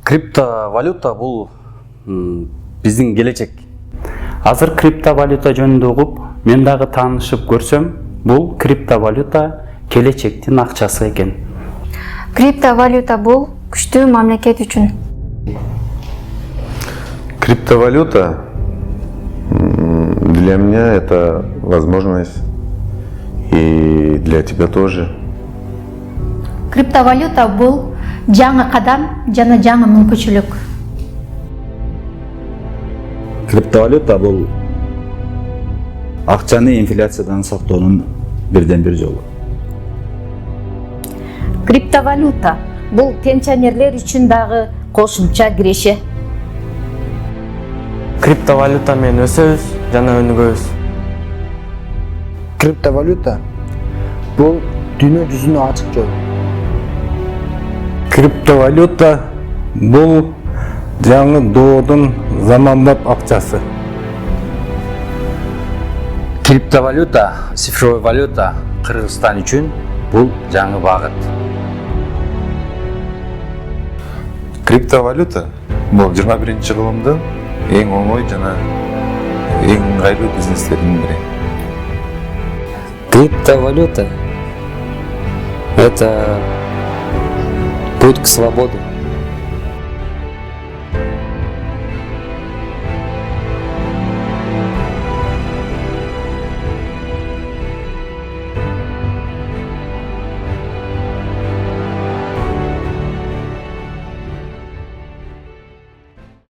Криптовалюта бул биздин келечек. Азыр криптовалюта жөнүндө угуп, мен дагы таанышып көрсөм, бул криптовалюта келечектин акчасы экен. Криптовалюта бул күчтүү мамлекет үчүн. Криптовалюта для меня это возможность, и для тебя тоже. Криптовалюта бул жаңы кадам жана жаңы мүмкүнчүлүк. Криптовалюта бул акчаны инфляциядан сактоонун бирден бир жолу. Криптовалюта бул пенсионерлер үчүн дагы кошумча киреше. Криптовалюта менен өсөбүз жана өнүгөбүз. Криптовалюта бул дүйнө жүзүнө ачык жол. Криптовалюта бул жаңы доодун заманбап акчасы. Криптовалюта, цифровой валюта Кыргызстан үчүн бул жаңы багыт. Криптовалюта бул 21 кылымдын эң оңой жана эң ыңгайлуу бизнестердин бири. Криптовалюта – это путь к свободе.